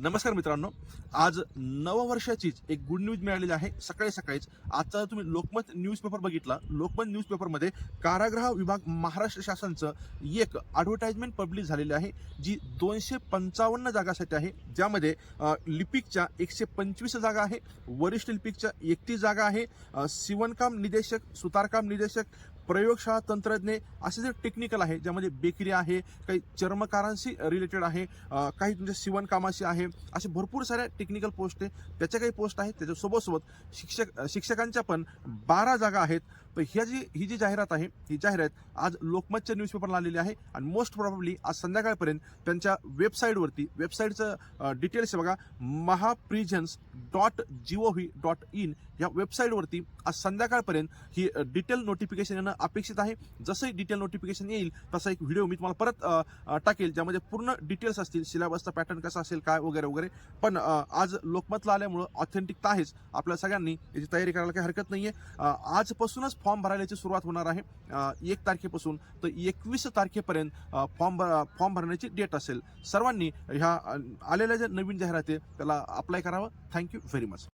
नमस्कार मित्रांनो, आज नववर्षाचीच एक गुड न्यूज मिळालेली आहे. सकाळी सकाळीच आजचा तुम्ही लोकमत न्यूजपेपर बघितला. लोकमत न्यूजपेपरमध्ये कारागृह विभाग महाराष्ट्र शासनचं एक ॲडव्हर्टाइजमेंट पब्लिश झालेली आहे, जी 255 जागासाठी आहे. ज्यामध्ये लिपिकच्या 125 जागा आहे, वरिष्ठ लिपिकच्या 31 जागा आहे, शिवणकाम निदेशक, सुतारकाम निदेशक, प्रयोगशाळा तंत्रज्ञ असे जे टेक्निकल आहे, ज्यामध्ये बेकरी आहे, काही चर्मकारांशी रिलेटेड आहे, काही तुमच्या शिवणकामाशी आहे, असे भरपूर साऱ्या टेक्निकल पोस्ट आहे. त्याच्या काही पोस्ट आहेत. त्याच्यासोबत शिक्षकांच्या पण 12 जागा आहेत. पण ही जी जाहिरात आहे, ही जाहिरात आज लोकमतच्या न्यूजपेपरला आलेली आहे आणि मोस्ट प्रॉब्ली आज संध्याकाळपर्यंत त्यांच्या वेबसाईटचं डिटेल्स बघा, mahaprisions.gov.in या वेबसाईटवरती आज संध्याकाळपर्यंत ही डिटेल नोटिफिकेशन येणं अपेक्षित आहे. जसंही डिटेल नोटिफिकेशन येईल तसा एक व्हिडिओ मी तुम्हाला परत टाकेल, ज्यामध्ये पूर्ण डिटेल्स असतील, सिलेबसचा पॅटर्न कसा असेल, काय वगैरे वगैरे. पण आज लोकमतला आल्यामुळं ऑथेंटिकता आहेच. आपल्या सगळ्यांनी याची तयारी करायला काही हरकत नाहीये. आजपासूनच फॉर्म भरायची सुरुवात होणार आहे. 1 तारखेपासून तर 21 तारखेपर्यंत फॉर्म भरण्याची डेट असेल. सर्वांनी ह्या आलेल्या ज्या नवीन जाहिराती त्याला अप्लाय करावं. Thank you very much.